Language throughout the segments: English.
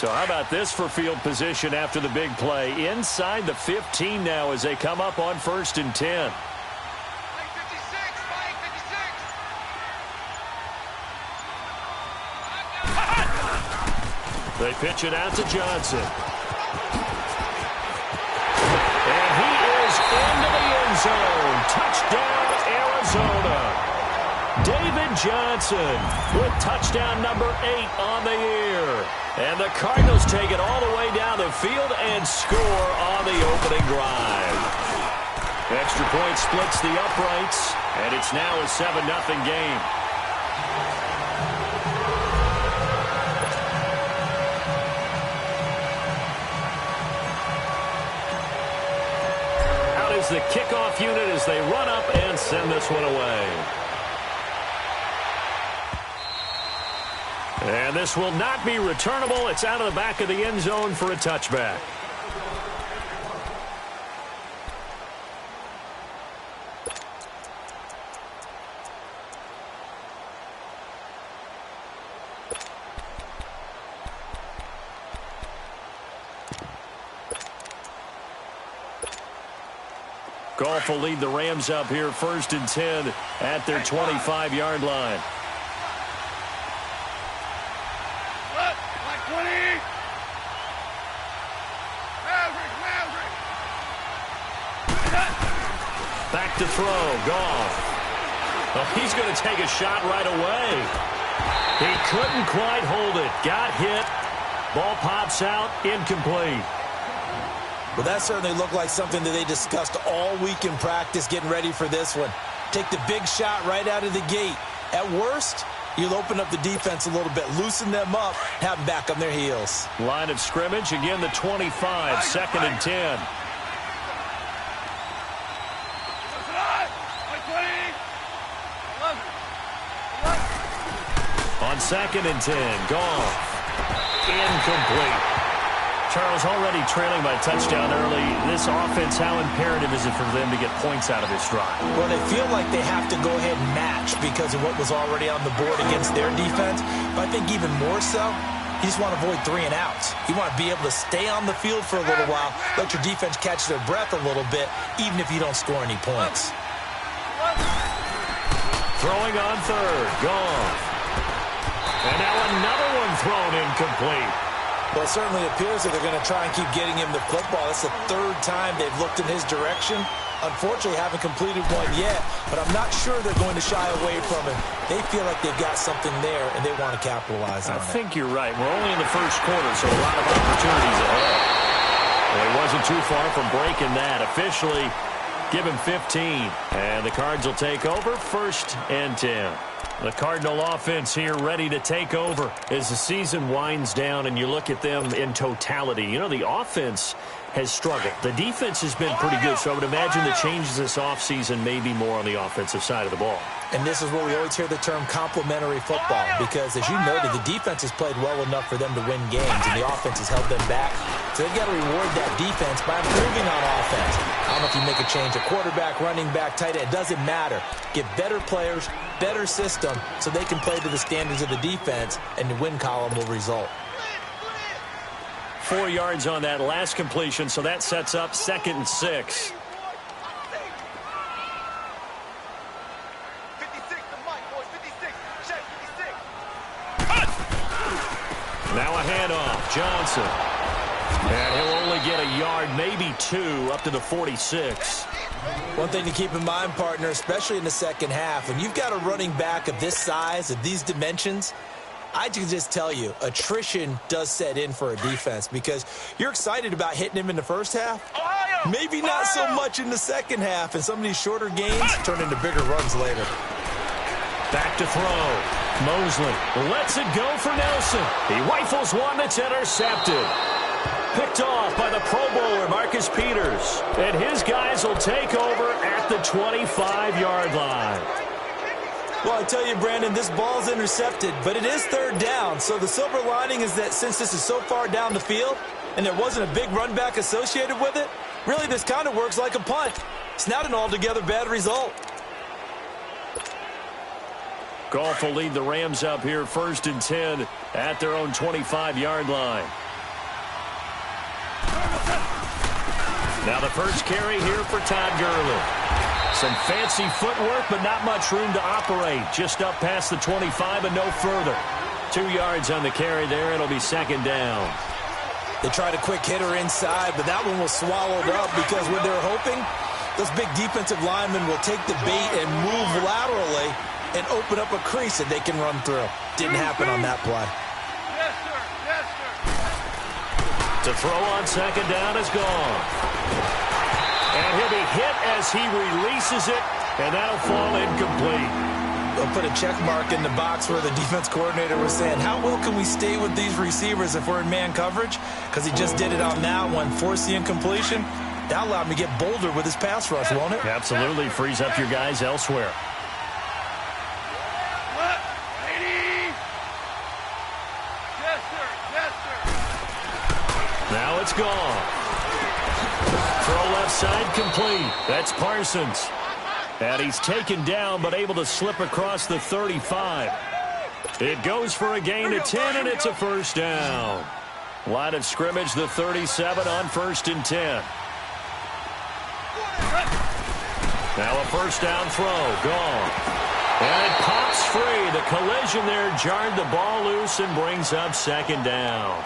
So how about this for field position after the big play? Inside the 15 now as they come up on 1st and 10. They pitch it out to Johnson. And he is into the end zone. Touchdown, Arizona. David Johnson with touchdown number 8 on the year. And the Cardinals take it all the way down the field and score on the opening drive. Extra point splits the uprights, and it's now a 7-0 game. The kickoff unit as they run up and send this one away. And this will not be returnable. It's out of the back of the end zone for a touchback. Goff will lead the Rams up here 1st and 10 at their 25-yard line. Back to throw, Goff. Oh, he's going to take a shot right away. He couldn't quite hold it. Got hit. Ball pops out, incomplete. Well, that certainly looked like something that they discussed all week in practice getting ready for this one. Take the big shot right out of the gate. At worst, you'll open up the defense a little bit, loosen them up, have them back on their heels. Line of scrimmage, again the 25, 2nd and 10. On 2nd and 10, Goff. Incomplete. Charles, already trailing by touchdown early. This offense, how imperative is it for them to get points out of this drive? Well, they feel like they have to go ahead and match because of what was already on the board against their defense. But I think even more so, you just want to avoid 3 and outs. You want to be able to stay on the field for a little while, let your defense catch their breath a little bit, even if you don't score any points. Throwing on 3rd, Goff. And now another one thrown incomplete. Well, it certainly appears that they're going to try and keep getting him the football. That's the 3rd time they've looked in his direction. Unfortunately, haven't completed one yet, but I'm not sure they're going to shy away from him. They feel like they've got something there, and they want to capitalize on it. I think you're right. We're only in the 1st quarter, so a lot of opportunities ahead. Well, he wasn't too far from breaking that. Officially, give him 15, and the Cards will take over 1st and 10. The Cardinal offense here ready to take over as the season winds down and you look at them in totality. You know, the offense has struggled. The defense has been pretty good, so I would imagine the changes this offseason may be more on the offensive side of the ball. And this is where we always hear the term complementary football because, as you noted, the defense has played well enough for them to win games, and the offense has held them back. So they've got to reward that defense by improving on offense. I don't know if you make a change, a quarterback, running back, tight end, it doesn't matter. Get better players, better system, so they can play to the standards of the defense, and the win column will result. 4 yards on that last completion, so that sets up 2nd and 6. Now a handoff, Johnson. And he'll only get a yard, maybe 2, up to the 46. One thing to keep in mind, partner, especially in the second half, when you've got a running back of this size, of these dimensions, I can just tell you, attrition does set in for a defense because you're excited about hitting him in the first half. Maybe not so much in the second half, and some of these shorter gains turn into bigger runs later. Back to throw. Mosley lets it go for Nelson. He rifles one that's intercepted. Picked off by the Pro Bowler, Marcus Peters. And his guys will take over at the 25-yard line. Well, I tell you, Brandon, this ball's intercepted, but it is 3rd down. So the silver lining is that since this is so far down the field and there wasn't a big run back associated with it, really this kind of works like a punt. It's not an altogether bad result. Goff will lead the Rams up here 1st and 10 at their own 25-yard line. Now the first carry here for Todd Gurley. Some fancy footwork, but not much room to operate. Just up past the 25 and no further. 2 yards on the carry there. It'll be second down. They tried a quick hitter inside, but that one was swallowed up because what they're hoping, those big defensive linemen will take the bait and move laterally and open up a crease that they can run through. Didn't happen on that play. Yes, sir. Yes, sir. To throw on second down is gone. And he'll be hit as he releases it, and that'll fall incomplete. They'll put a check mark in the box where the defense coordinator was saying, how well can we stay with these receivers if we're in man coverage? Because he just did it on that one, forced the incompletion. That allowed him to get bolder with his pass rush, won't it? Absolutely. Frees up your guys elsewhere. Yes, sir. Yes, sir. Now it's gone. Throw left side complete. That's Parsons. And he's taken down but able to slip across the 35. It goes for a gain of 10, and it's a first down. Line of scrimmage, the 37 on 1st and 10. Now a first down throw. Gone. And it pops free. The collision there jarred the ball loose and brings up second down.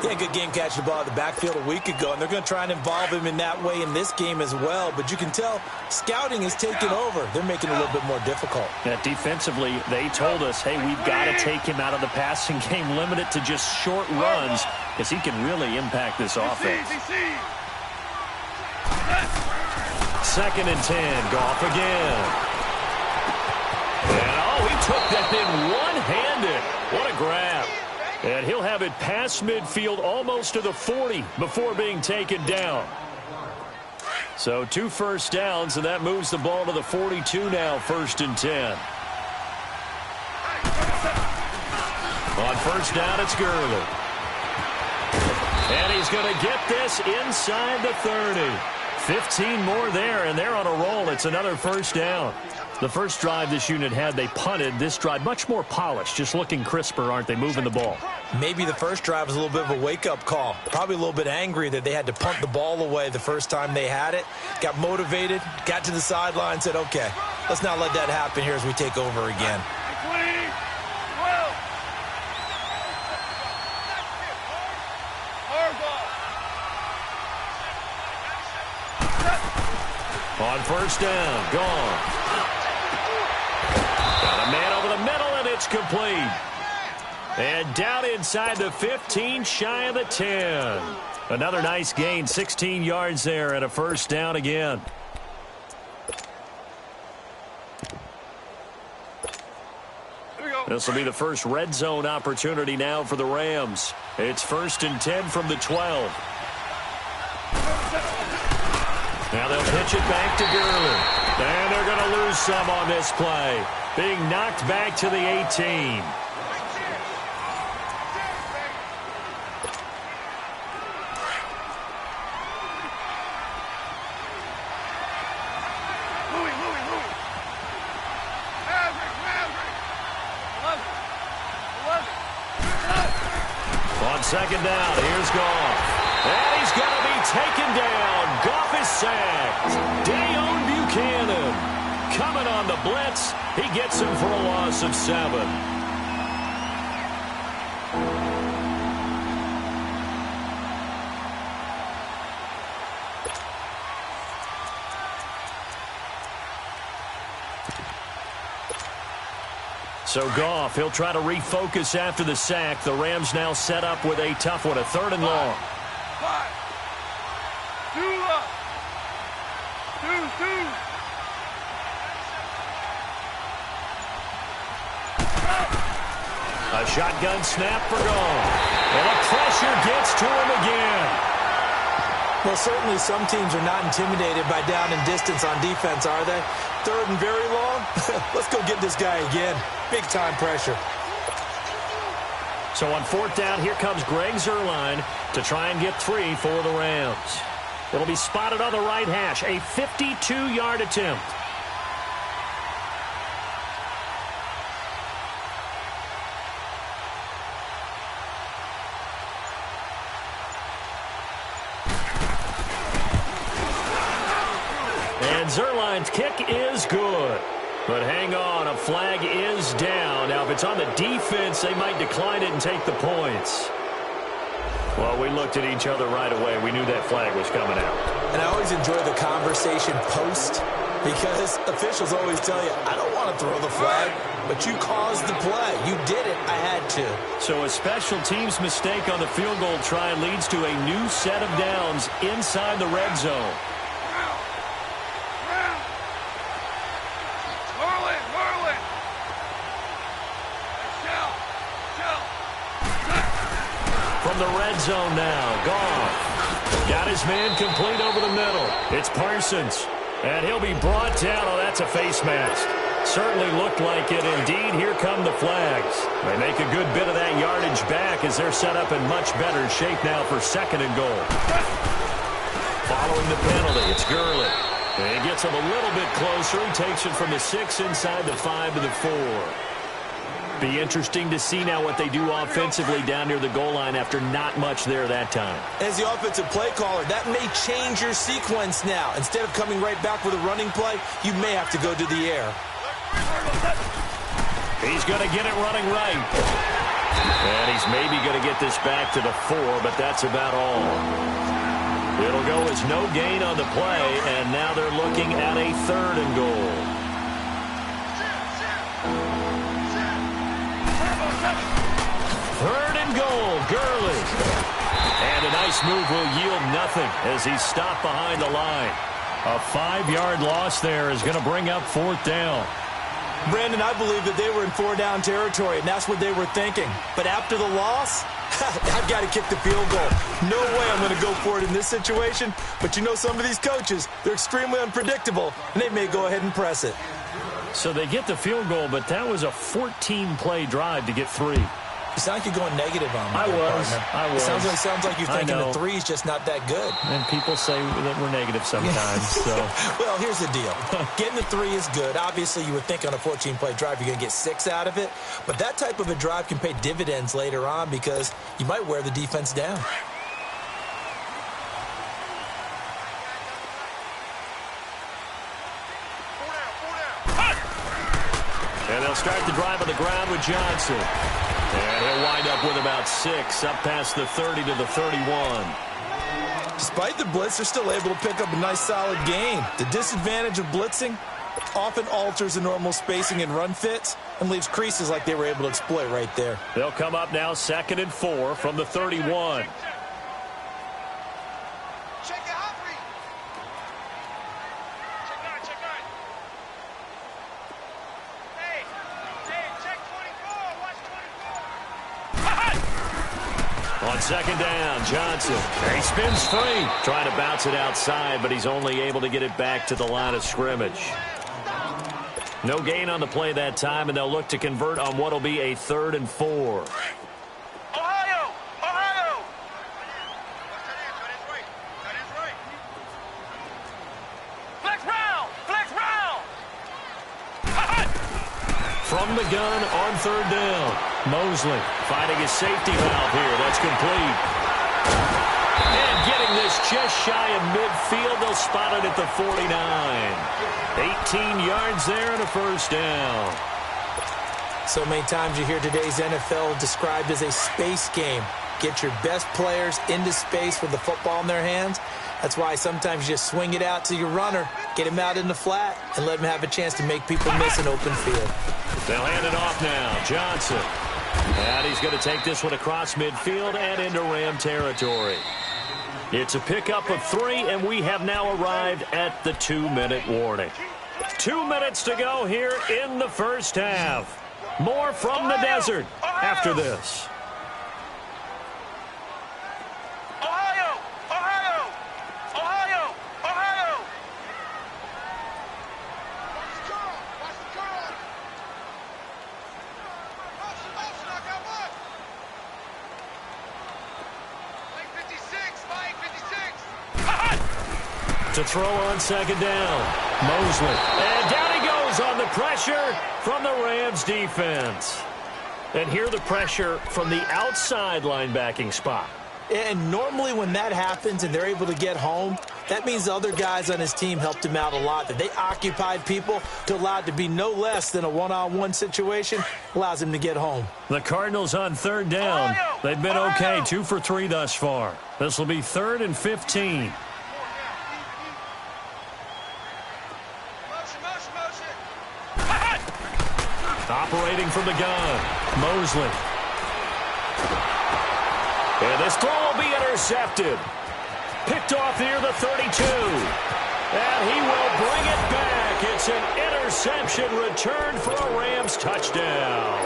Yeah, good game catching the ball at the backfield a week ago, and they're going to try and involve him in that way in this game as well. But you can tell scouting is taking over. They're making it a little bit more difficult. Yeah, defensively, they told us, hey, we've got to take him out of the passing game, limit it to just short runs, because he can really impact this offense. Second and 10, Goff again. And, oh, he took that in one-handed. What a grab. And he'll have it past midfield almost to the 40 before being taken down. So 2 first downs, and that moves the ball to the 42 now, 1st and 10. On first down, it's Gurley. And he's going to get this inside the 30. 15 more there, and they're on a roll. It's another first down. The first drive this unit had, they punted. This drive, much more polished, just looking crisper, aren't they, moving the ball? Maybe the first drive was a little bit of a wake-up call. Probably a little bit angry that they had to punt the ball away the first time they had it. Got motivated, got to the sideline, said, okay, let's not let that happen here as we take over again. On first down, gone. Got a man over the middle, and it's complete. And down inside the 15, shy of the 10. Another nice gain, 16 yards there, and a first down again. This will be the first red zone opportunity now for the Rams. It's 1st and 10 from the 12. Now they'll pitch it back to Gurley. And they're going to lose some on this play. Being knocked back to the 18. On second down, here's Goff. And he's going to be taken down. Goff is sacked. Dayon Buchanan coming on the blitz. He gets him for a loss of 7. So Goff, he'll try to refocus after the sack. The Rams now set up with a tough one, a 3rd and long. 5, 2 up, 2. A shotgun snap for Goff. And the pressure gets to him again. Well, certainly some teams are not intimidated by down and distance on defense, are they? 3rd and very long? Let's go get this guy again. Big-time pressure. So on 4th down, here comes Greg Zuerlein to try and get 3 for the Rams. It'll be spotted on the right hash, a 52-yard attempt. And Zerline's kick is good. But hang on, a flag is down. Now, if it's on the defense, they might decline it and take the points. Well, we looked at each other right away. We knew that flag was coming out. And I always enjoy the conversation post because officials always tell you, I don't want to throw the flag, but you caused the play. You did it. I had to. So a special teams mistake on the field goal try leads to a new set of downs inside the red zone. From the red zone now, Goff got his man complete over the middle. It's Parsons, and he'll be brought down. Oh, that's a face mask. Certainly looked like it. Indeed, here come the flags. They make a good bit of that yardage back as they're set up in much better shape now for 2nd and goal. Following the penalty, it's Gurley. And he gets him a little bit closer. He takes it from the 6 inside the 5 to the 4. Be interesting to see now what they do offensively down near the goal line after not much there that time. As the offensive play caller, that may change your sequence now. Instead of coming right back with a running play, you may have to go to the air. He's going to get it running right. And he's maybe going to get this back to the 4, but that's about all. It'll go as no gain on the play, and now they're looking at a 3rd and goal. 3rd and goal, Gurley. And a nice move will yield nothing as he's stopped behind the line. A 5-yard loss there is going to bring up 4th down. Brandon, I believe that they were in 4-down territory, and that's what they were thinking. But after the loss, I've got to kick the field goal. No way I'm going to go for it in this situation. But you know some of these coaches, they're extremely unpredictable, and they may go ahead and press it. So they get the field goal, but that was a 14-play drive to get 3. You sound like you're going negative on me. I was. It sounds like you're thinking the 3's just not that good. And people say that we're negative sometimes. So. Well, here's the deal. Getting the 3 is good. Obviously, you would think on a 14-play drive you're going to get 6 out of it. But that type of a drive can pay dividends later on because you might wear the defense down. And they'll start the drive on the ground with Johnson. And he'll wind up with about 6, up past the 30 to the 31. Despite the blitz, they're still able to pick up a nice, solid gain. The disadvantage of blitzing often alters the normal spacing and run fits and leaves creases like they were able to exploit right there. They'll come up now 2nd and 4 from the 31. On 2nd down, Johnson. He spins free, trying to bounce it outside, but he's only able to get it back to the line of scrimmage. No gain on the play that time, and they'll look to convert on what will be a 3rd and 4. Ohio! Ohio! Flex round! Flex round! From the gun on 3rd down. Mosley finding his safety valve here. That's complete. And getting this just shy of midfield. They'll spot it at the 49. 18 yards there and a 1st down. So many times you hear today's NFL described as a space game. Get your best players into space with the football in their hands. That's why sometimes you just swing it out to your runner, get him out in the flat, and let him have a chance to make people miss an open field. They'll hand it off now. Johnson. And he's going to take this one across midfield and into Ram territory. It's a pickup of 3, and we have now arrived at the 2-minute warning. 2 minutes to go here in the 1st half. More from the desert after this. Ohio! Ohio! Ohio! Ohio! Watch the curl! Motion, I got one! Mike 56, Mike 56! To throw on 2nd down. Mosley. And down he goes on the pressure from the Rams defense. And here the pressure from the outside linebacking spot. And normally when that happens and they're able to get home, That means the other guys on his team helped him out a lot. That they occupied people to allow it to be no less than a one-on-one situation allows him to get home. The Cardinals on third down. They've been okay, 2 for 3 thus far. This will be 3rd and 15. Operating from the gun, Mosley. And this throw will be intercepted. Picked off near the 32. And he will bring it back. It's an interception returned for a Rams touchdown.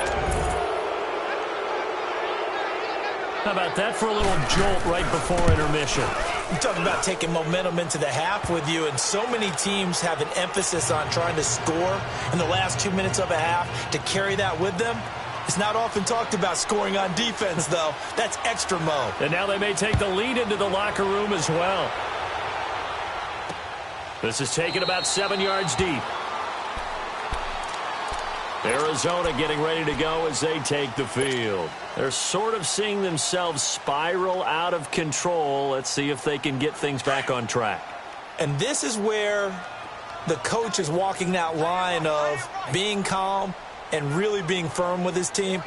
How about that for a little jolt right before intermission? You talk about taking momentum into the half with you, and so many teams have an emphasis on trying to score in the last 2 minutes of a half to carry that with them. It's not often talked about scoring on defense, though. That's extra mode. And now they may take the lead into the locker room as well. This is taken about 7 yards deep. Arizona getting ready to go as they take the field. They're sort of seeing themselves spiral out of control. Let's see if they can get things back on track. And this is where the coach is walking that line of being calm and really being firm with his team.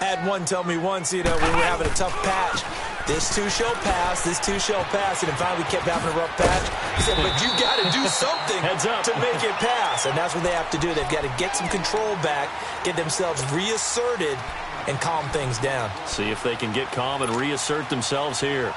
I had one tell me once, when we were having a tough patch, this too shall pass, this too shall pass. And finally we kept having a rough patch. He said, but you got to do something to make it pass. And that's what they have to do. They've got to get some control back, get themselves reasserted, and calm things down. See if they can get calm and reassert themselves here.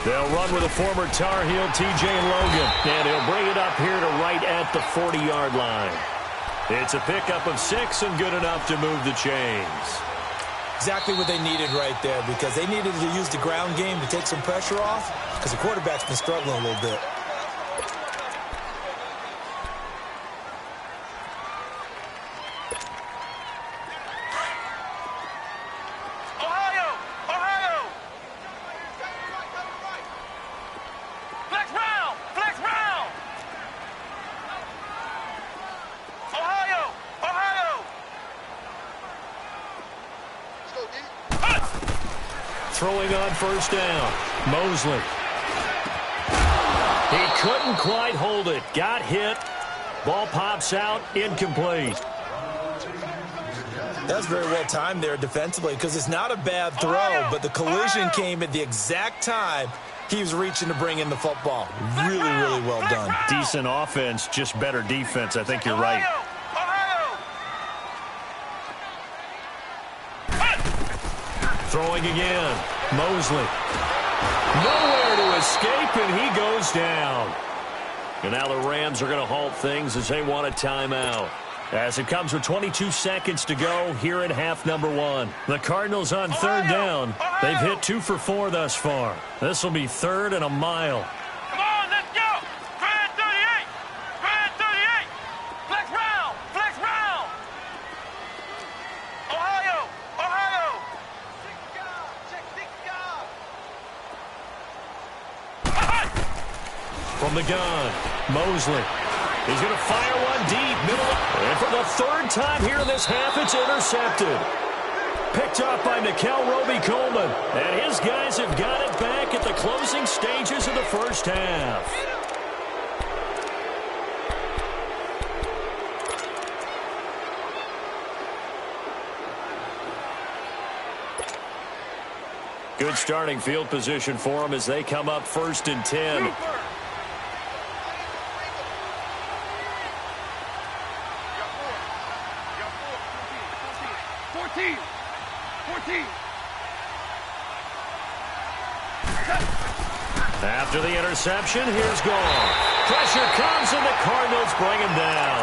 They'll run with a former Tar Heel, T.J. Logan, and he'll bring it up here to right at the 40-yard line. It's a pickup of 6 and good enough to move the chains. Exactly what they needed right there, because they needed to use the ground game to take some pressure off, because the quarterback's been struggling a little bit. Throwing on first down, Mosley. He couldn't quite hold it. Got hit. Ball pops out, incomplete. That's very well timed there defensively, because it's not a bad throw, but the collision came at the exact time he was reaching to bring in the football. Really, really well done. Decent offense, just better defense. I think you're right. Throwing again, Mosley. Nowhere to escape, and he goes down. And now the Rams are going to halt things as they want a timeout. As it comes with 22 seconds to go here in half number 1. The Cardinals on third down. They've hit 2 for 4 thus far. This will be 3rd and a mile. Come on, let's go! Grand 38! Grand 38! Flex round! Flex round! Ohio! Ohio! Six guard! From the gun, Mosley. He's going to fire one deep, middle. And for the 3rd time here in this half, it's intercepted. Picked off by Nickel Roby-Coleman. And his guys have got it back at the closing stages of the first half. Good starting field position for them as they come up 1st and 10. 14. After the interception, here's Gall. Pressure comes, and the Cardinals bring him down.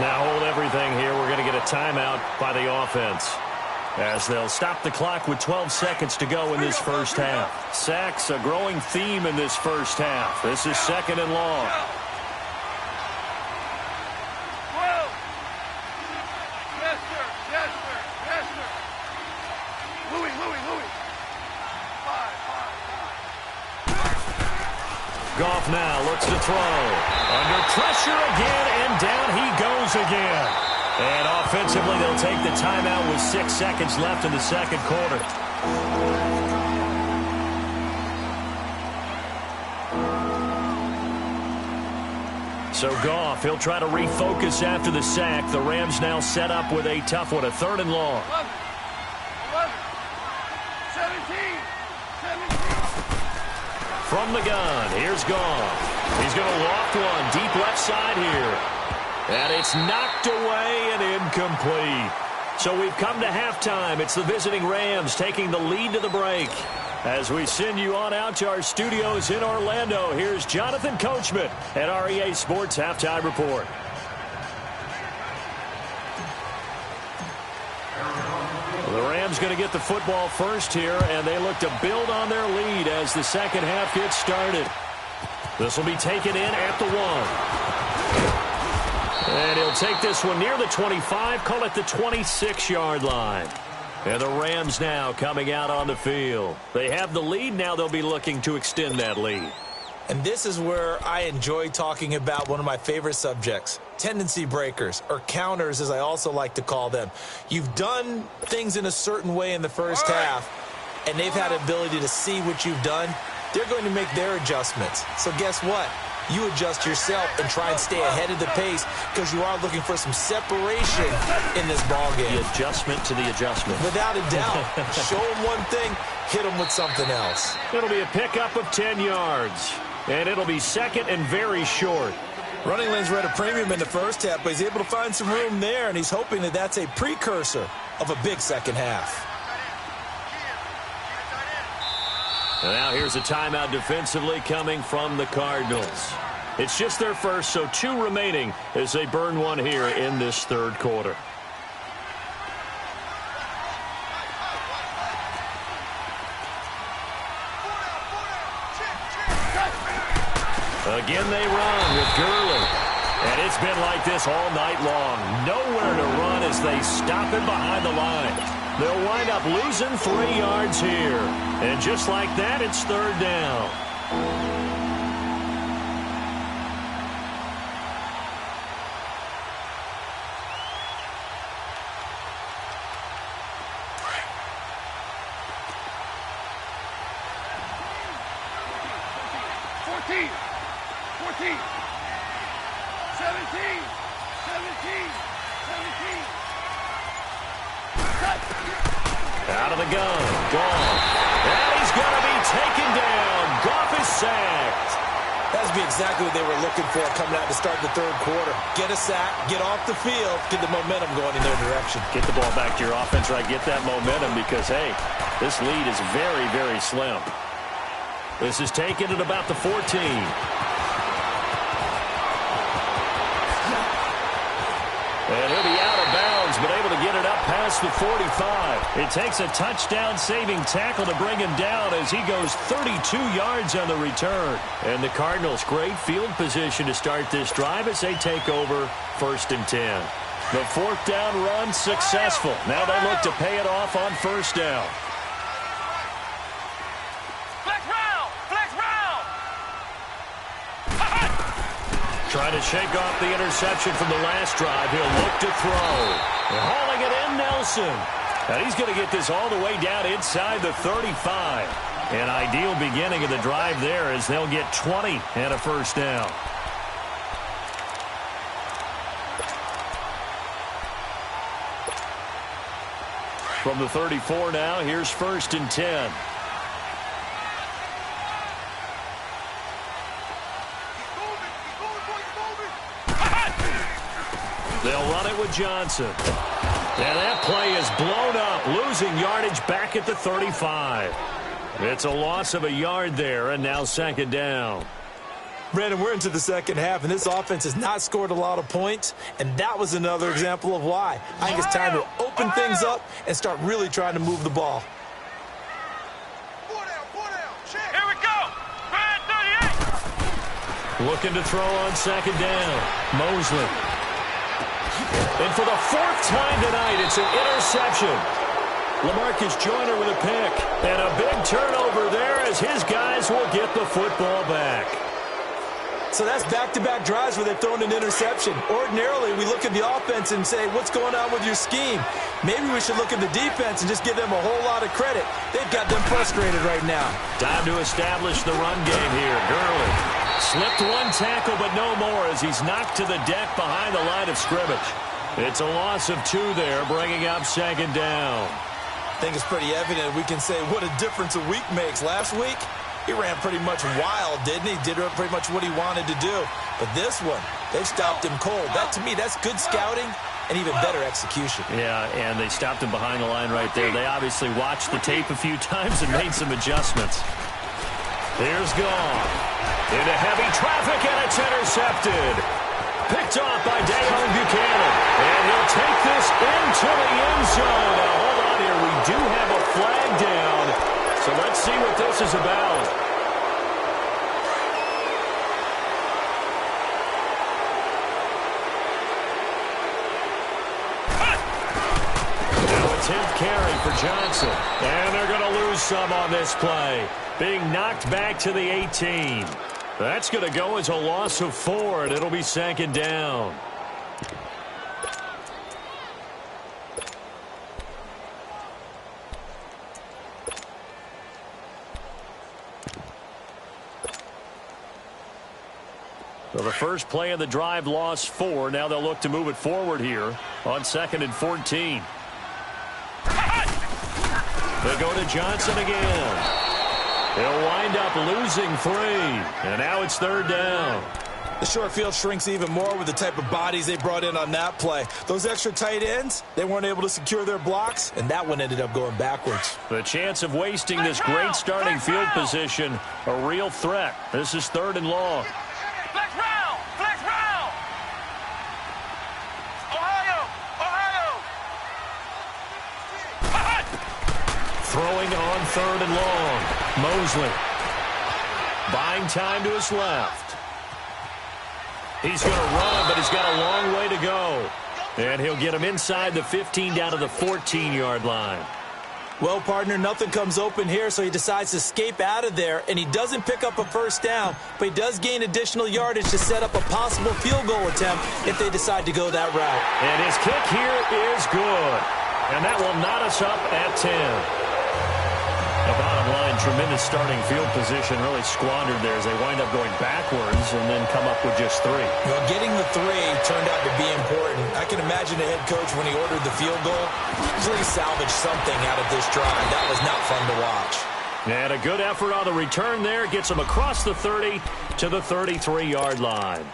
Now hold everything here. We're going to get a timeout by the offense, as they'll stop the clock with 12 seconds to go in this first half. Sacks, a growing theme in this first half. This is 2nd and long. Yes, sir. Yes, sir. Yes, sir. Louis. Goff now looks to throw. Under pressure again, and down he goes again. And offensively, they'll take the timeout with 6 seconds left in the second quarter. So Goff, he'll try to refocus after the sack. The Rams now set up with a tough one, a 3rd and long. 17. From the gun, here's Goff. He's going to loft one deep left side here. And it's knocked away and incomplete. So we've come to halftime. It's the visiting Rams taking the lead to the break. As we send you on out to our studios in Orlando, here's Jonathan Coachman at REA Sports Halftime Report. The Rams going to get the football first here, and they look to build on their lead as the second half gets started. This will be taken in at the 1. And he'll take this one near the 25, call it the 26-yard line. And the Rams now coming out on the field. They have the lead. Now they'll be looking to extend that lead. And this is where I enjoy talking about one of my favorite subjects, tendency breakers, or counters as I also like to call them. You've done things in a certain way in the first half, and they've had the ability to see what you've done. They're going to make their adjustments. So guess what? You adjust yourself and try and stay ahead of the pace because you are looking for some separation in this ballgame. The adjustment to the adjustment. Without a doubt. Show them one thing, hit them with something else. It'll be a pickup of 10 yards. And it'll be second and very short. Running lanes were at a premium in the first half, but he's able to find some room there, and he's hoping that that's a precursor of a big second half. And now here's a timeout defensively coming from the Cardinals. It's just their first, so 2 remaining as they burn one here in this third quarter. Again they run with Gurley. And it's been like this all night long. Nowhere to run as they stop him behind the line. They'll wind up losing 3 yards here. And just like that, it's 3rd down. Out of the gun, Goff. And he's going to be taken down. Goff is sacked. That would be exactly what they were looking for coming out to start the third quarter. Get a sack, get off the field, get the momentum going in their direction. Get the ball back to your offense, right? Get that momentum because, hey, this lead is very, very slim. This is taken at about the 14. And he'll be out of bounds, but able to get it up past the 45. It takes a touchdown-saving tackle to bring him down as he goes 32 yards on the return. And the Cardinals, great field position to start this drive as they take over 1st and 10. The 4th down run successful. Now they look to pay it off on 1st down. Trying to shake off the interception from the last drive. He'll look to throw. And hauling it in, Nelson. And he's going to get this all the way down inside the 35. An ideal beginning of the drive there as they'll get 20 and a 1st down. From the 34 now, here's 1st and 10. They'll run it with Johnson. And that play is blown up, losing yardage back at the 35. It's a loss of a yard there, and now 2nd down. Brandon, we're into the second half, and this offense has not scored a lot of points, and that was another example of why. I think it's time to open things up and start really trying to move the ball. Here we go. 38. Looking to throw on 2nd down. Mosley. And for the 4th time tonight, it's an interception. LaMarcus Joyner with a pick. And a big turnover there as his guys will get the football back. So that's back-to-back drives where they've thrown an interception. Ordinarily, we look at the offense and say, what's going on with your scheme? Maybe we should look at the defense and just give them a whole lot of credit. They've got them frustrated right now. Time to establish the run game here. Gurley slipped one tackle, but no more as he's knocked to the deck behind the line of scrimmage. It's a loss of 2 there, bringing up 2nd down. I think it's pretty evident we can say what a difference a week makes. Last week, he ran pretty much wild, didn't he? Did pretty much what he wanted to do. But this one, they've stopped him cold. That, to me, that's good scouting and even better execution. Yeah, and they stopped him behind the line right there. They obviously watched the tape a few times and made some adjustments. Here's Goff. Into heavy traffic, and it's intercepted. Picked off by Dayon Buchanan. And he'll take this into the end zone. Now, hold on here. We do have a flag down. So let's see what this is about. Now a 10th carry for Johnson. And they're going to lose some on this play. Being knocked back to the 18. That's going to go as a loss of 4, and it'll be 2nd down. So the first play of the drive lost 4. Now they'll look to move it forward here on 2nd and 14. They go to Johnson again. He'll wind up losing 3. And now it's 3rd down. The short field shrinks even more with the type of bodies they brought in on that play. Those extra tight ends, they weren't able to secure their blocks, and that one ended up going backwards. The chance of wasting this great starting field position, a real threat. This is 3rd and long. Flex round! Flex round! Ohio! Throwing on 3rd and long. Mosley. Buying time to his left. He's going to run, but he's got a long way to go. And he'll get him inside the 15 down to the 14-yard line. Well, partner, nothing comes open here, so he decides to escape out of there, and he doesn't pick up a first down, but he does gain additional yardage to set up a possible field goal attempt if they decide to go that route. And his kick here is good. And that will knot us up at 10. The bottom line, tremendous starting field position, really squandered there as they wind up going backwards and then come up with just 3. Well, getting the 3 turned out to be important. I can imagine the head coach, when he ordered the field goal, please salvage something out of this drive. That was not fun to watch. And a good effort on the return there. Gets him across the 30 to the 33-yard line.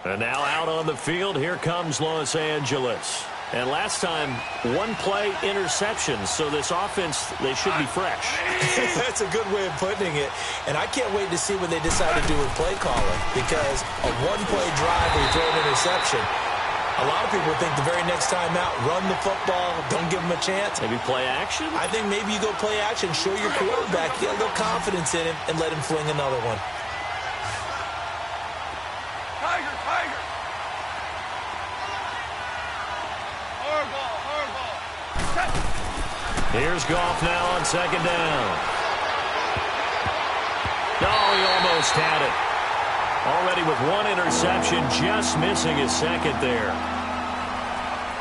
And now out on the field, here comes Los Angeles. And last time, 1-play interception, so this offense, they should be fresh. That's a good way of putting it. And I can't wait to see what they decide to do with play calling, because a 1-play drive where you throw an interception, a lot of people think the very next time out, run the football, don't give them a chance. Maybe play action? I think maybe you go play action, show your quarterback, get a little confidence in him, and let him fling another one. Tiger! Here's Goff now on 2nd down. Oh, he almost had it. Already with 1 interception, just missing his 2nd there.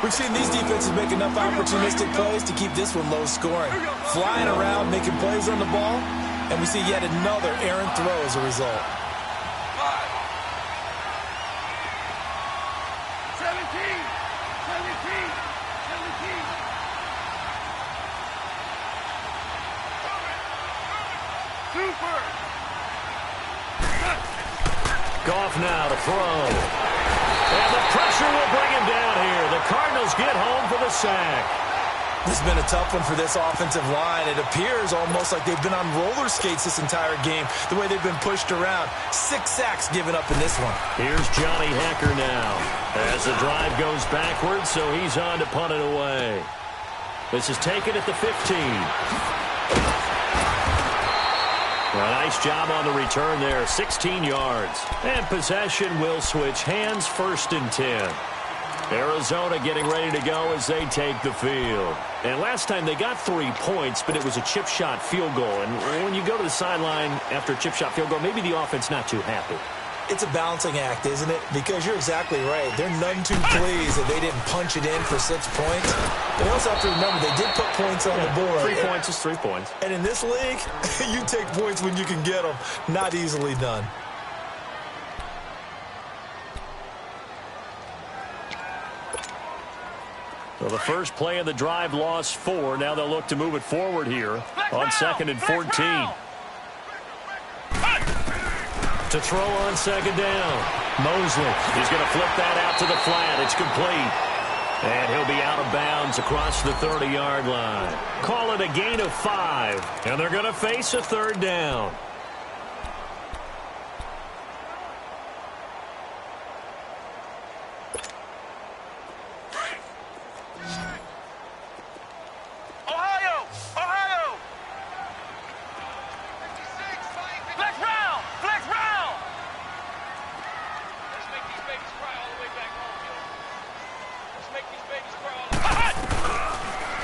We've seen these defenses make enough opportunistic plays to keep this one low scoring. Flying around, making plays on the ball, and we see yet another errant throw as a result. 17. Super! Goff now to throw. And the pressure will bring him down here. The Cardinals get home for the sack. This has been a tough one for this offensive line. It appears almost like they've been on roller skates this entire game, the way they've been pushed around. 6 sacks given up in this one. Here's Johnny Hecker now as the drive goes backwards, so he's on to punt it away. This is taken at the 15. A nice job on the return there, 16 yards. And possession will switch hands, 1st and 10. Arizona getting ready to go as they take the field. And last time they got 3 points, but it was a chip shot field goal. And when you go to the sideline after a chip shot field goal, maybe the offense not too happy. It's a balancing act, isn't it? Because you're exactly right. They're none too pleased that they didn't punch it in for 6 points. But you also have to remember they did put points on the board. 3 points is 3 points. And in this league, you take points when you can get them. Not easily done. So the first play of the drive lost 4. Now they'll look to move it forward here on 2nd and 14. To throw on 2nd down. Mosley. He's going to flip that out to the flat. It's complete. And he'll be out of bounds across the 30-yard line. Call it a gain of 5. And they're going to face a 3rd down.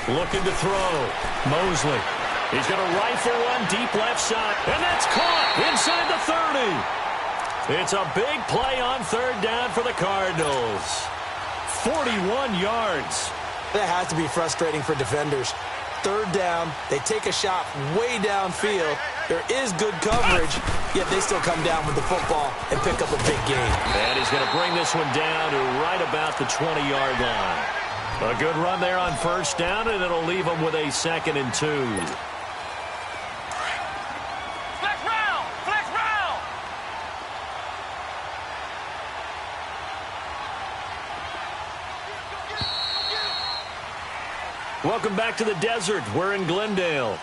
Looking to throw. Mosley. He's going to rifle one deep left side. And that's caught inside the 30. It's a big play on 3rd down for the Cardinals. 41 yards. That has to be frustrating for defenders. 3rd down. They take a shot way downfield. There is good coverage, yet they still come down with the football and pick up a big gain. And he's going to bring this one down to right about the 20-yard line. A good run there on 1st down, and it'll leave them with a 2nd and 2. Flex round! Flex round! Welcome back to the desert. We're in Glendale.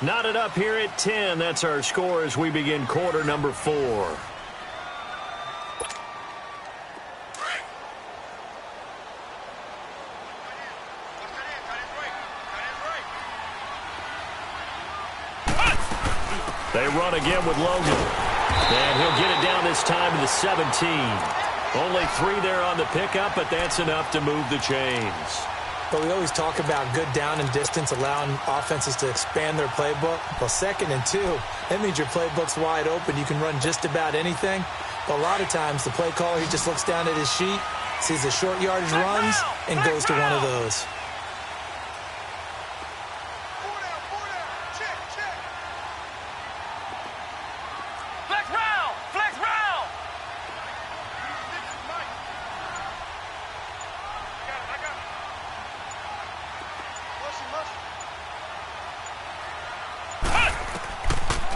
Knotted up here at 10. That's our score as we begin quarter number 4. They run again with Logan. And he'll get it down this time to the 17. Only 3 there on the pickup, but that's enough to move the chains. But we always talk about good down and distance, allowing offenses to expand their playbook. Well, 2nd and 2, that means your playbook's wide open. You can run just about anything. But a lot of times, the play caller, he just looks down at his sheet, sees the short yardage runs, and goes to one of those.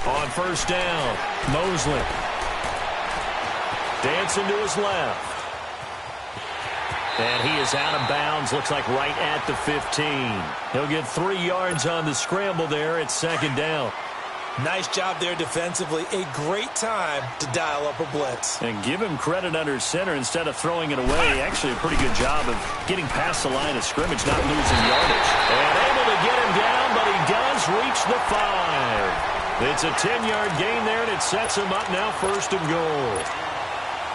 On 1st down, Mosley. Dancing to his left. And he is out of bounds, looks like right at the 15. He'll get 3 yards on the scramble there at 2nd down. Nice job there defensively. A great time to dial up a blitz. And give him credit under center instead of throwing it away. Actually, a pretty good job of getting past the line of scrimmage, not losing yardage. And able to get him down, but he does reach the 5. It's a 10-yard gain there, and it sets him up now 1st and goal.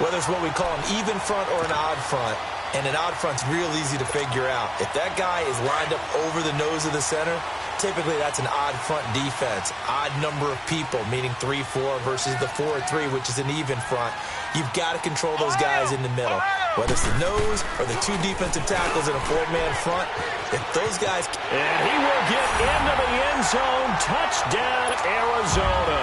Whether it's what we call an even front or an odd front, and an odd front's real easy to figure out. If that guy is lined up over the nose of the center, typically that's an odd front defense. Odd number of people, meaning 3-4 versus the 4-3, which is an even front. You've got to control those guys in the middle. Whether it's the nose or the 2 defensive tackles in a 4-man front, if those guys... And he will get into the end zone. Touchdown, Arizona.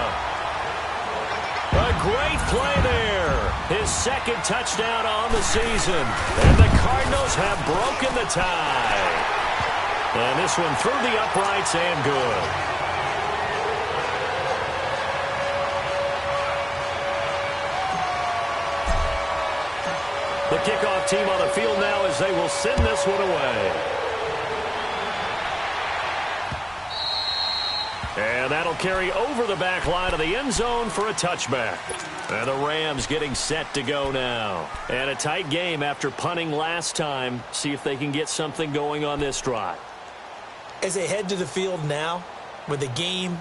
A great play there. His 2nd touchdown on the season. And the Cardinals have broken the tie. And this one through the uprights and good. The kickoff team on the field now as they will send this one away. And that'll carry over the back line of the end zone for a touchback. And the Rams getting set to go now. And a tight game after punting last time. See if they can get something going on this drive. As they head to the field now, with the game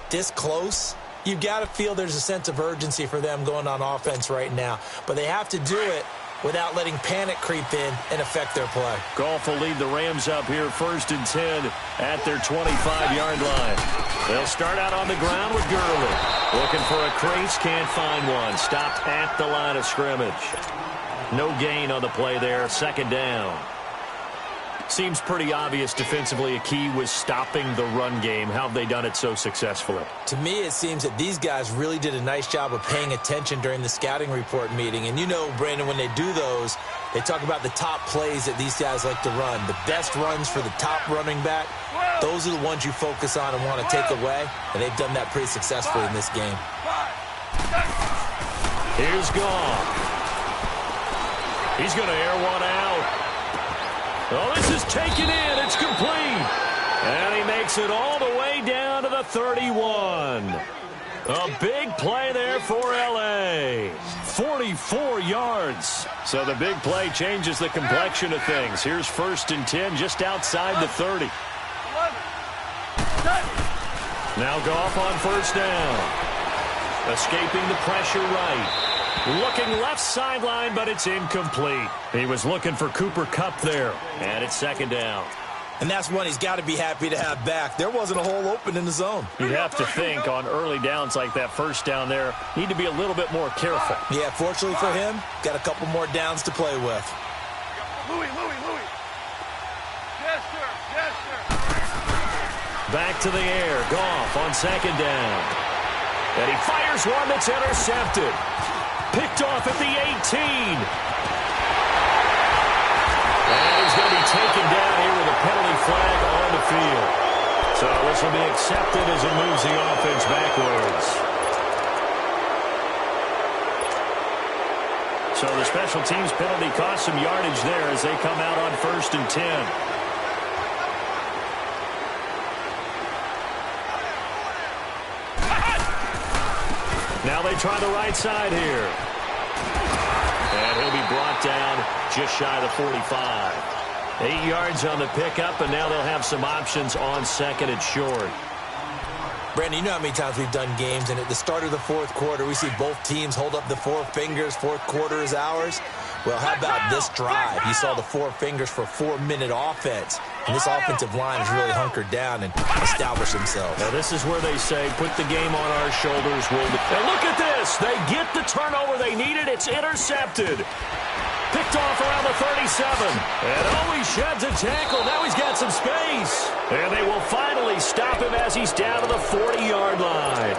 this close, you've got to feel there's a sense of urgency for them going on offense right now. But they have to do it without letting panic creep in and affect their play. Goff will lead the Rams up here 1st and 10 at their 25-yard line. They'll start out on the ground with Gurley. Looking for a crease, can't find one. Stopped at the line of scrimmage. No gain on the play there, 2nd down. Seems pretty obvious defensively a key was stopping the run game. How have they done it so successfully? To me, it seems that these guys really did a nice job of paying attention during the scouting report meeting. And you know, Brandon, when they do those, they talk about the top plays that these guys like to run. The best runs for the top running back, those are the ones you focus on and want to take away. And they've done that pretty successfully in this game. Here's Goff. He's going to air one out. Oh, this is taken in. It's complete. And he makes it all the way down to the 31. A big play there for L.A. 44 yards. So the big play changes the complexion of things. Here's 1st and 10 just outside the 30. Now Goff on 1st down. Escaping the pressure right. Looking left sideline, but it's incomplete. He was looking for Cooper Kupp there. And it's 2nd down. And that's one he's got to be happy to have back. There wasn't a hole open in the zone. You'd have to think on early downs like that 1st down there, need to be a little bit more careful. Yeah, fortunately for him, got a couple more downs to play with. Louis. Yes, sir. Yes, sir. Back to the air. Goff on 2nd down. And he fires one that's intercepted. Picked off at the 18. And he's going to be taken down here with a penalty flag on the field. So this will be accepted as it moves the offense backwards. So the special teams penalty cost some yardage there as they come out on 1st and 10. Now they try the right side here. And he'll be brought down just shy of the 45. 8 yards on the pickup, and now they'll have some options on 2nd and short. Brandon, you know how many times we've done games, and at the start of the 4th quarter, we see both teams hold up the 4 fingers, 4th quarter is ours. Well, how about this drive? You saw the 4 fingers for a 4-minute offense. And this offensive line has really hunkered down and established themselves. Now, this is where they say, put the game on our shoulders. And look at this. They get the turnover they needed. It's intercepted. Picked off around the 37. And he sheds a tackle. Now he's got some space. And they will finally stop him as he's down to the 40-yard line.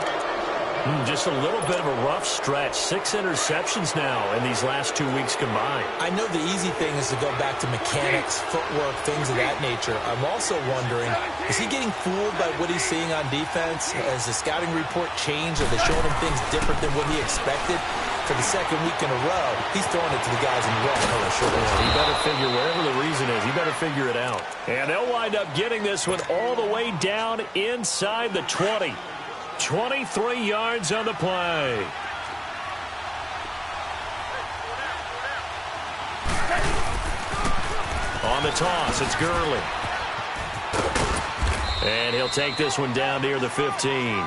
Just a little bit of a rough stretch. 6 interceptions now in these last 2 weeks combined. I know the easy thing is to go back to mechanics, footwork, things of that nature. I'm also wondering, is he getting fooled by what he's seeing on defense? Has the scouting report changed? Are they showing him things different than what he expected? For the 2nd week in a row, he's throwing it to the guys in the red. He better figure, wherever the reason is, he better figure it out. And they'll wind up getting this one all the way down inside the 20. 23 yards on the play. On the toss, it's Gurley. And he'll take this one down near the 15.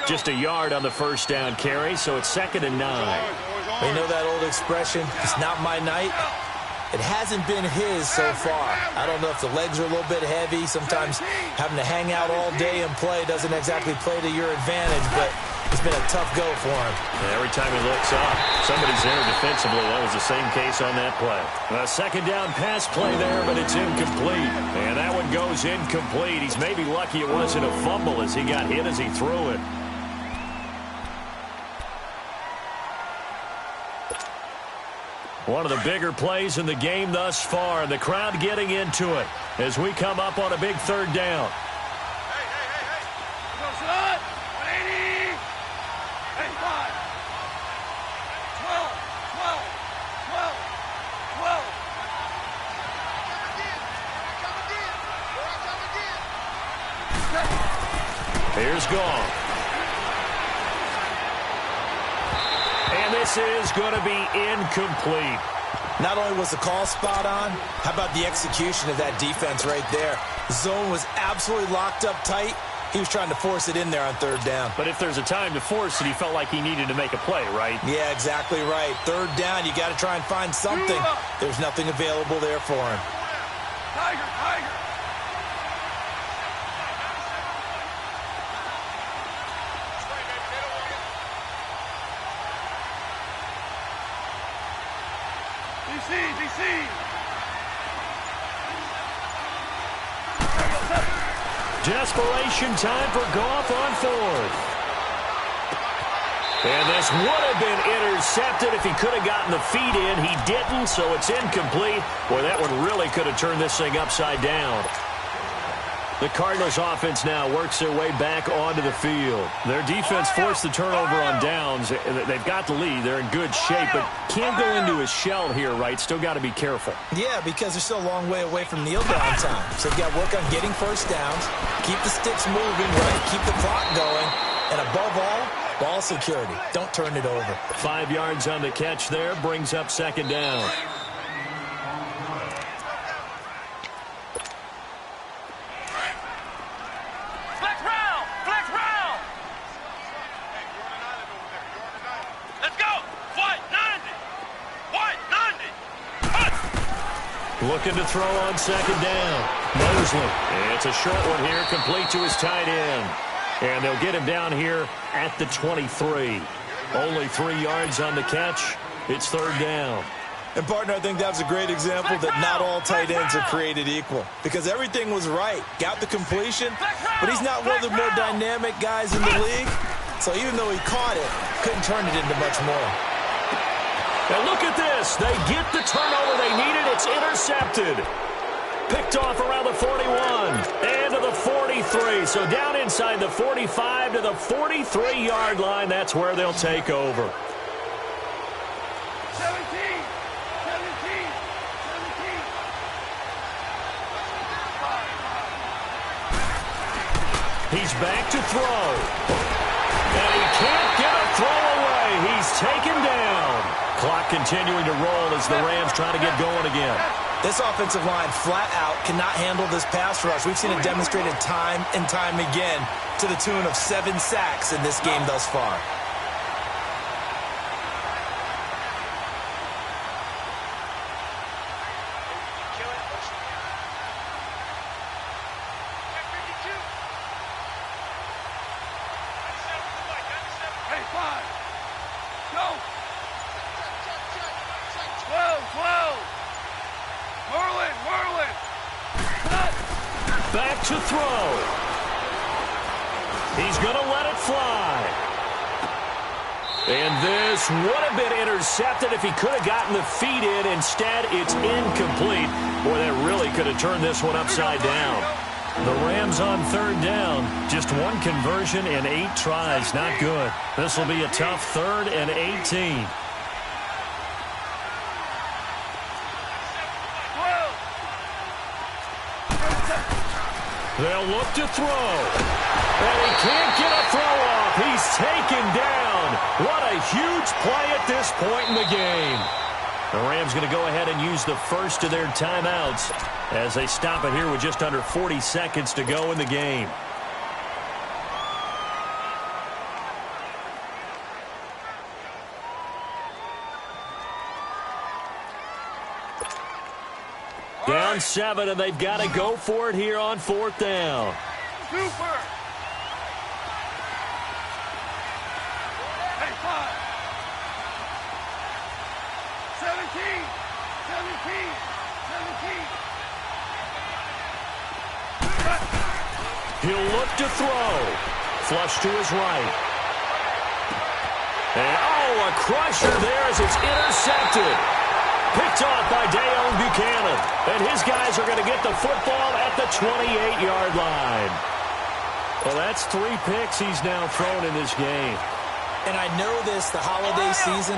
Just a yard on the 1st down carry, so it's 2nd and 9. You know that old expression, it's not my night? It hasn't been his so far. I don't know if the legs are a little bit heavy. Sometimes having to hang out all day and play doesn't exactly play to your advantage, but it's been a tough go for him. And every time he looks up, somebody's there defensively. That was the same case on that play. A 2nd down pass play there, but it's incomplete. And that one goes incomplete. He's maybe lucky it wasn't a fumble as he got hit as he threw it. One of the bigger plays in the game thus far, and the crowd getting into it as we come up on a big 3rd down. Hey. Go, son. 180. Hey, 5. 12. Here's Goff. And this is going to be incomplete. Not only was the call spot on, how about the execution of that defense right there? The zone was absolutely locked up tight, He was trying to force it in there on third down. But if there's a time to force it, he felt like he needed to make a play, right? Yeah, exactly right. Third down, you got to try and find something. There's nothing available there for him. Tiger, tiger. DC. Desperation time for Goff on fourth. And this would have been intercepted if he could have gotten the feet in. He didn't, so it's incomplete. Boy, that one really could have turned this thing upside down. The Cardinals offense now works their way back onto the field. Their defense forced the turnover on downs. They've got the lead. They're in good shape, but can't go into a shell here, right? Still got to be careful. Yeah, because they're still a long way away from kneel down time. So they've got to work on getting first downs, keep the sticks moving, right? Keep the clock going, and above all, ball security. Don't turn it over. 5 yards on the catch there, brings up second down. Looking to throw on second down. Mosley. It's a short one here, complete to his tight end. And they'll get him down here at the 23. Only 3 yards on the catch. It's third down. And, partner, I think that was a great example that not all tight ends are created equal. Because everything was right. Got the completion, but he's not one of the more dynamic guys in the league. So even though he caught it, couldn't turn it into much more. And look at this. They get the turnover they needed. It's intercepted. Picked off around the 41 and to the 43. So down inside the 45 to the 43-yard line. That's where they'll take over. 17. He's back to throw. And he can't get a throw away. He's taken down. Clock continuing to roll as the Rams try to get going again. This offensive line flat out cannot handle this pass rush. We've seen it demonstrated time and time again to the tune of 7 sacks in this game thus far. Back to throw. He's going to let it fly. And this would have been intercepted if he could have gotten the feet in. Instead, it's incomplete. Boy, that really could have turned this one upside down. The Rams on third down. Just one conversion in 8 tries. Not good. This will be a tough 3rd and 18. They'll look to throw. And he can't get a throw off. He's taken down. What a huge play at this point in the game. The Rams going to go ahead and use the first of their timeouts as they stop it here with just under 40 seconds to go in the game. Down 7, and they've got to go for it here on 4th down. Super. Hey, 5. 17. He'll look to throw. Flush to his right. And, oh, a crusher there as it's intercepted. Picked off by Dayon Buchanan. And his guys are going to get the football at the 28-yard line. Well, that's 3 picks he's now thrown in this game. And I know this, the holiday season,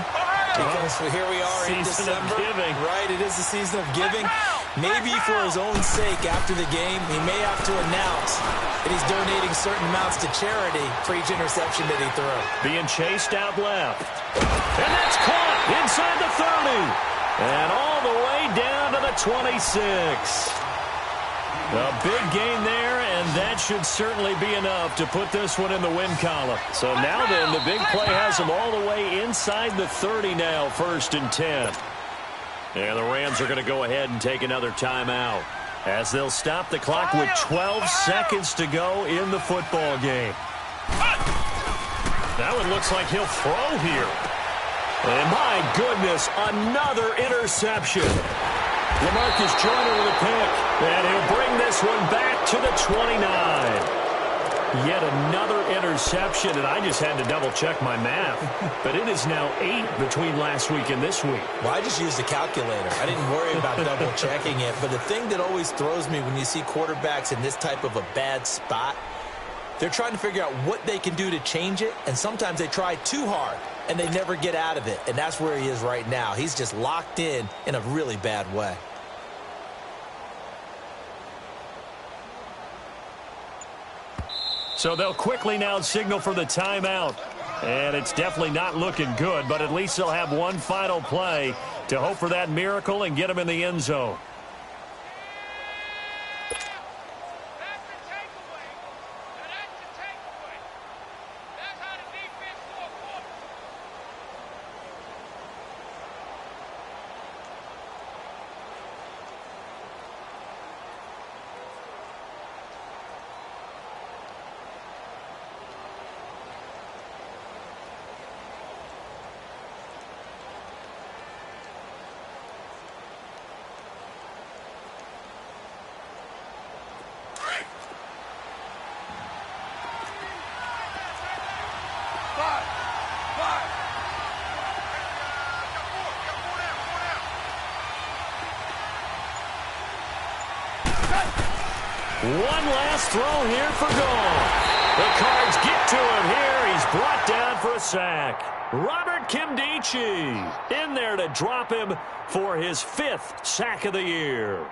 because here we are in December. Season of giving. Right, it is the season of giving. Maybe for his own sake after the game, he may have to announce that he's donating certain amounts to charity for each interception that he threw. Being chased out left. And that's caught inside the 30. And all the way down to the 26. A big gain there, and that should certainly be enough to put this one in the win column. So now then, the big play has them all the way inside the 30 now, 1st and 10. And the Rams are going to go ahead and take another timeout as they'll stop the clock with 12 seconds to go in the football game. That one looks like he'll throw here. And my goodness, another interception. LaMarcus Joyner with a pick, and he'll bring this one back to the 29. Yet another interception, and I just had to double-check my math. But it is now 8 between last week and this week. Well, I just used a calculator. I didn't worry about double-checking it. But the thing that always throws me when you see quarterbacks in this type of a bad spot, they're trying to figure out what they can do to change it, and sometimes they try too hard, and they never get out of it. And that's where he is right now. He's just locked in a really bad way. So they'll quickly now signal for the timeout. And it's definitely not looking good, but at least they'll have one final play to hope for that miracle and get them in the end zone. One last throw here for goal. The Cards get to him here. He's brought down for a sack. Robert Kimdichie in there to drop him for his 5th sack of the year.